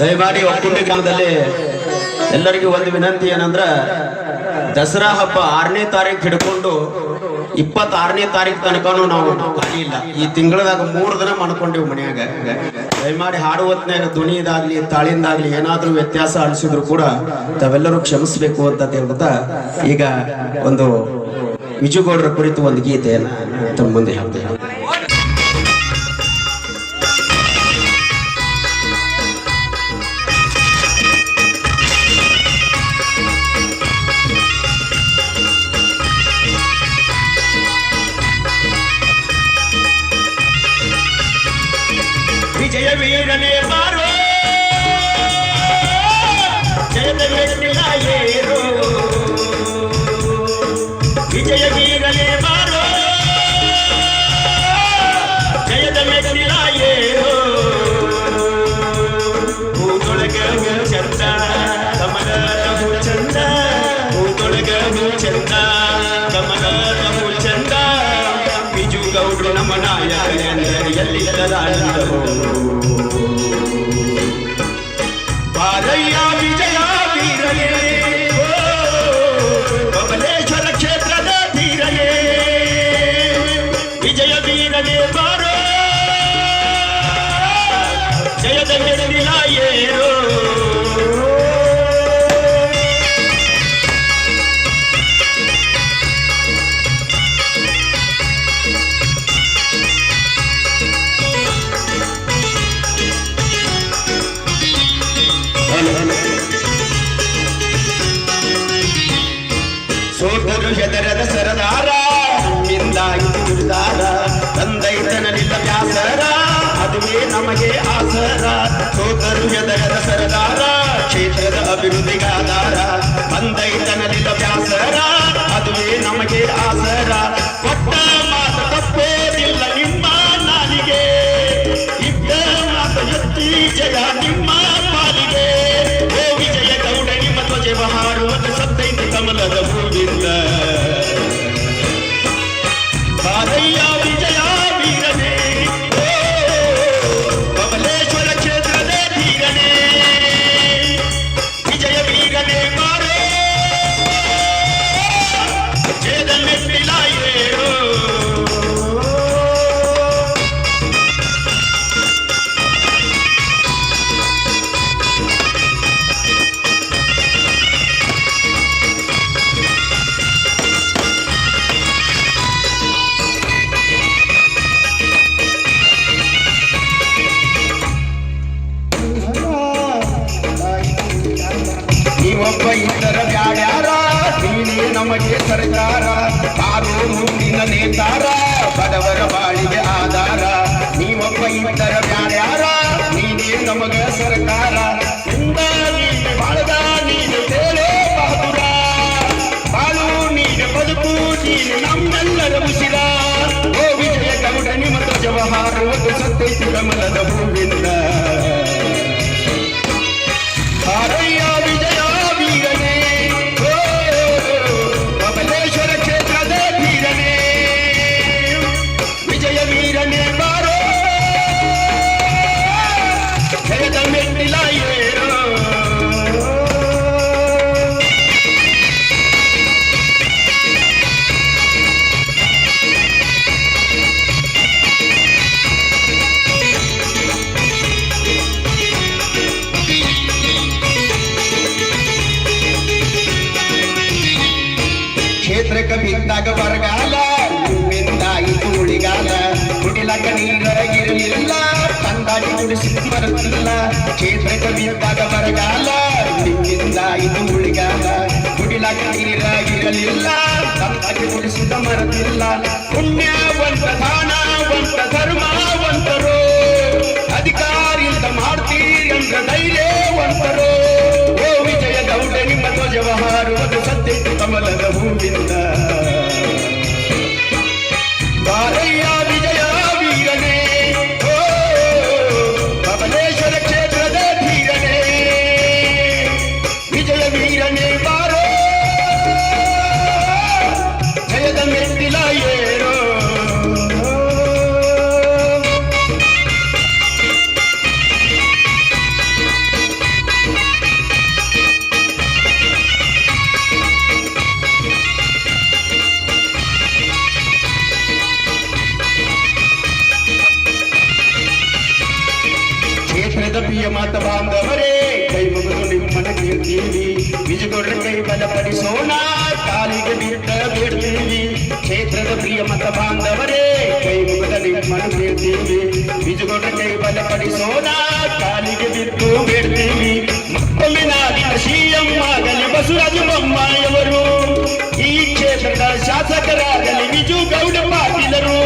ದಯಮಾಡಿ ಒಕ್ಕುಂಡಿ ಗ್ರಾಮದಲ್ಲಿ ಎಲ್ಲರಿಗೂ ಒಂದು ವಿನಂತಿ ಏನಂದ್ರ ದಸರಾ ಹಬ್ಬ 6ನೇ ತಾರೀಕು ಹಿಡ್ಕೊಂಡು 26ನೇ ತಾರೀಕು ತನಕನೂ ನಾವು ಖಾಲಿ ಇಲ್ಲ. ಈ ತಿಂಗಳದಾಗ 3 ದಿನ ಮಾಡ್ಕೊಂಡಿವಿ ಮನ್ಯಾಗ. ದಯಮಾಡಿ ಹಾಡು ಹೊತ್ನ್ಯಾಗ ಧ್ವನಿದಾಗ್ಲಿ ತಾಳಿಂದಾಗ್ಲಿ ಏನಾದ್ರೂ ವ್ಯತ್ಯಾಸ ಅನಿಸಿದ್ರು ಕೂಡ ತಾವೆಲ್ಲರೂ ಕ್ಷಮಿಸಬೇಕು ಅಂತ ಹೇಳ್ತಾ ಈಗ ಒಂದು ವಿಜುಗೌಡರ ಕುರಿತು ಒಂದು ಗೀತೆಯನ್ನ ತಮ್ಮ ಮುಂದೆ ಹೇಳ್ತೇವೆ. ವಿಜಯ ವೀರನೇ ಬಾರೋ ಜಯದ ಮೆಟ್ಟಿಲ ಏರೋ, ವಿಜಯ ವೀರನೇ ಬಾರೋ ಜಯದ ಮೆಟ್ಟಿಲ ಏರೋ. ಹೂದೊಳಗ ಚಂದ ಕಮಲದ ಚಂದ, ಹೂದೊಳಗ ಚಂದ ಕಮಲದ ಚಂದ. ವಿಜುಗೌಡ್ರು ನಮ್ಮ ನಾಯಕ ಎಂದರೆ ಎಲ್ಲಿಲ್ಲದಾಡಿದರು. ಬಾರಯ್ಯ ವಿಜಯ ವೀರನೇ, ಬಬಲೇಶ್ವರ ಕ್ಷೇತ್ರದ ಧೀರನೇ. ವಿಜಯ ವೀರನೇ ಬಾರೋ ಜಯದ ಮೆಟ್ಟಿಲ ಏರೋ. ಸೋತರು ಹೆದರದ ಸರದಾರ, ನಿಂದಾಗಿ ದುರ್ದಾರ, ತಂದೈತನಲಿಲ್ಲ ವ್ಯಾಸರ, ಅದುವೇ ನಮಗೆ ಆಸರ. ಸೋತರು ಹೆದರದ ಸರದಾರ, ಕ್ಷೇತ್ರದ ಅಭಿವೃದ್ಧಿಗಾದಾರ, ತಂದೈತನಲಿಲ್ಲ ವ್ಯಾಸರ, ಅದುವೇ ನಮಗೆ ಆಸರ. ಕೊಟ್ಟ ಮಾತ ತಪ್ಪೋದಿಲ್ಲ ನಿಮ್ಮ ನಾಲಿಗೆ, ಇದ್ದ ಮಾತ ಎತ್ತಿ ಜಯ ನಿಮ್ಮ ಪಾಲಿಗೆ. ಓ ವಿಜಯ ಗೌಡ ನಿಮ್ಮ ಧ್ವಜವ ಹಾರುವುದು ಸತ್ತೈತಿ ಕಮಲದ ಹೂವಿಂದ. ಬಾರಯ್ಯ ವಿಜಯ ವೀರನೇ, ಬಬಲೇಶ್ವರ ಕ್ಷೇತ್ರದ ಧೀರನೇ. ವಿಜಯ ವೀರನೇ ಬಾರೋ ಜಯದ ಮೆಟ್ಟಿಲ ಏರೋ. ನೀವೊಬ್ಬ ಇತರ ಬ್ಯಾಡ್ಯಾರ, ನೀನೇ ನಮಗೆ ಸರ್ಕಾರ, ತಾರೋ ಮುಂದಿನ ನೇತಾರ, ಬಡವರ ಬಾಳಿಗೆ ಆಧಾರ. ನೀವೊಬ್ಬ ಇತರ ಬ್ಯಾಡ್ಯಾರ, ನೀನೇ ನಮಗ ಸರ್ಕಾರ, ಇಂದ ನೀನೆ ಬಾಳದ ನೀನೆ ತೇಲೋ ಬಹದೂರ, ಬಾಳು ನೀನೆ ಬದುಕು ನೀನೆ ನಮ್ಮೆಲ್ಲರ ಉಸಿರ. ಓ ವಿಜಯ ಗೌಡ ನಿಮ್ಮ ಧ್ವಜವ ಹಾರುವುದು ಸತ್ತೈತಿ ಕಮಲದ ಹೂವಿಂದ. ಬಾರಯ್ಯ ವಿಜಯ ವೀರನೇ, ಬಬಲೇಶ್ವರ ಕ್ಷೇತ್ರದ ಧೀರನೇ. ವಿಜಯ ವೀರನೇ ಬಾರೋ ಜಯದ ಮೆಟ್ಟಿಲ ಏರೋ. ಕ್ಷೇತ್ರಕ್ಕೆ ಬಿದ್ದಾಗ ಬರಗಾಲ, ನಿಮ್ಮಿಂದ ಇದು ಉಳಿಗಾಲ, ಕುಡಿಲಕ ನೀರ ಇರಲಿಲ್ಲ, ತಂದಾಡಿ ಕುಡಿಸಿ ಮರತಿಲ್ಲ. ಕ್ಷೇತ್ರಕ್ಕೆ ಬಿದ್ದಾಗ ಬರಗಾಲ, ನಿಮ್ಮಿಂದ ಇದು ಉಳಿಗಾಲ, ಕುಡಿಲಕ ನೀರ ಇರಲಿಲ್ಲ, ತಂದಾಡಿ ಕುಡಿಸಿದ ಮರತಿಲ್ಲ. ಪುಣ್ಯವಂತ ದಾನವಂತ ಧರ್ಮವಂತರು, ಅಧಿಕಾರಿಯಿಂದ ಮಾಡ್ತೀರಿ ಅಂದ್ರ ಧೈರ್ಯವಂತರು. ಓ ವಿಜಯ ಗೌಡ ನಿಮ್ಮ ಧ್ವಜವ ಹಾರುವುದು ಸತ್ತೈತಿ ಕಮಲದ ಹೂವಿಂದ. ಬಾರಯ್ಯ ವಿಜಯ ವೀರನೇ, ಬಬಲೇಶ್ವರ ಕ್ಷೇತ್ರದ ಧೀರನೇ. ವಿಜಯ ವೀರನೇ ಬಾರೋ ಜಯದ ಮೆಟ್ಟಿಲ ಏರೋ. ಪ್ರಿಯ ಮತ ಬಾಂಧವರೇ ಕೈ ಮುಗಿದು ನಿಮ್ಮನ ಕೇಳ್ತೀವಿ ವಿಜಯಗೌಡರ ಕೈ ಬಲಪಡಿಸೋಣ ಕಾಲಿಗೆ ಬಿಟ್ಟ ಬೇಡ್ತೀವಿ ಕ್ಷೇತ್ರದ ಪ್ರಿಯ ಮತ ಬಾಂಧವರೇ ಕೈ ಮುಗಿದ ನಿಮ್ಮನ ಕೇಳ್ತೀವಿ ವಿಜಯಗೌಡರ ಕೈ ಬಲಪಡಿಸೋಣ ಕಾಲಿಗೆ ಬಿಟ್ಟು ಬೇಡ್ತೀವಿ ಮತ್ತೊಮ್ಮೆ ನಾಡಿನ ಸಿಎಂ ಆಗಲಿ ಬಸವರಾಜ ಬೊಮ್ಮಾಯಿಯವರು ಈ ಕ್ಷೇತ್ರದ ಶಾಸಕರಾಗಲಿ ವಿಜುಗೌಡ ಪಾಟೀಲರು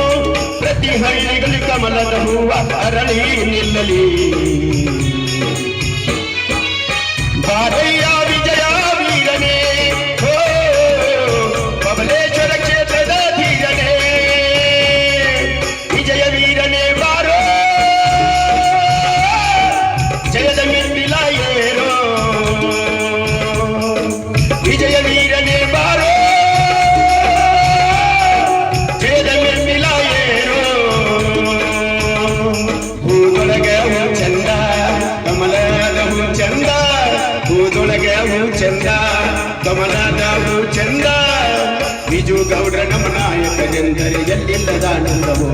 ಪ್ರತಿ ಹಳ್ಳಿಗಳು ಕಮಲದ ಹೂವ ಅರಳಿ ನಿಲ್ಲಲಿ ಬಾರಯ್ಯ ವಿಜಯ ವೀರನೇ ಹೋ ಬಬಲೇಶ್ವರ ಕ್ಷೇತ್ರದ ಧೀರನೇ ವಿಜಯ ವೀರನೇ ಬಾರೋ ಜಯದ ಮಿಂದಿಲ ಏರೋ ವಿಜಯ ವೀರನೇ ಬಾರೋ ಜಯದ ಮಿಂದಿಲ ಏರೋ ಹೂದೊಳಗೆ ಹೂ ಚಂದ ಕಮಲದ ಹೂ ಚಂದ ಹೂದೊಳಗೆ ಹೂ ಚಂದ ಕಮಲದ ಹೂ ಚಂದ ವಿಜು ಗೌಡ್ರ ನಮ್ಮ ನಾಯಕನೆಂದರೆ ಎಲ್ಲಿಲ್ಲದ ಆನಂದವೋ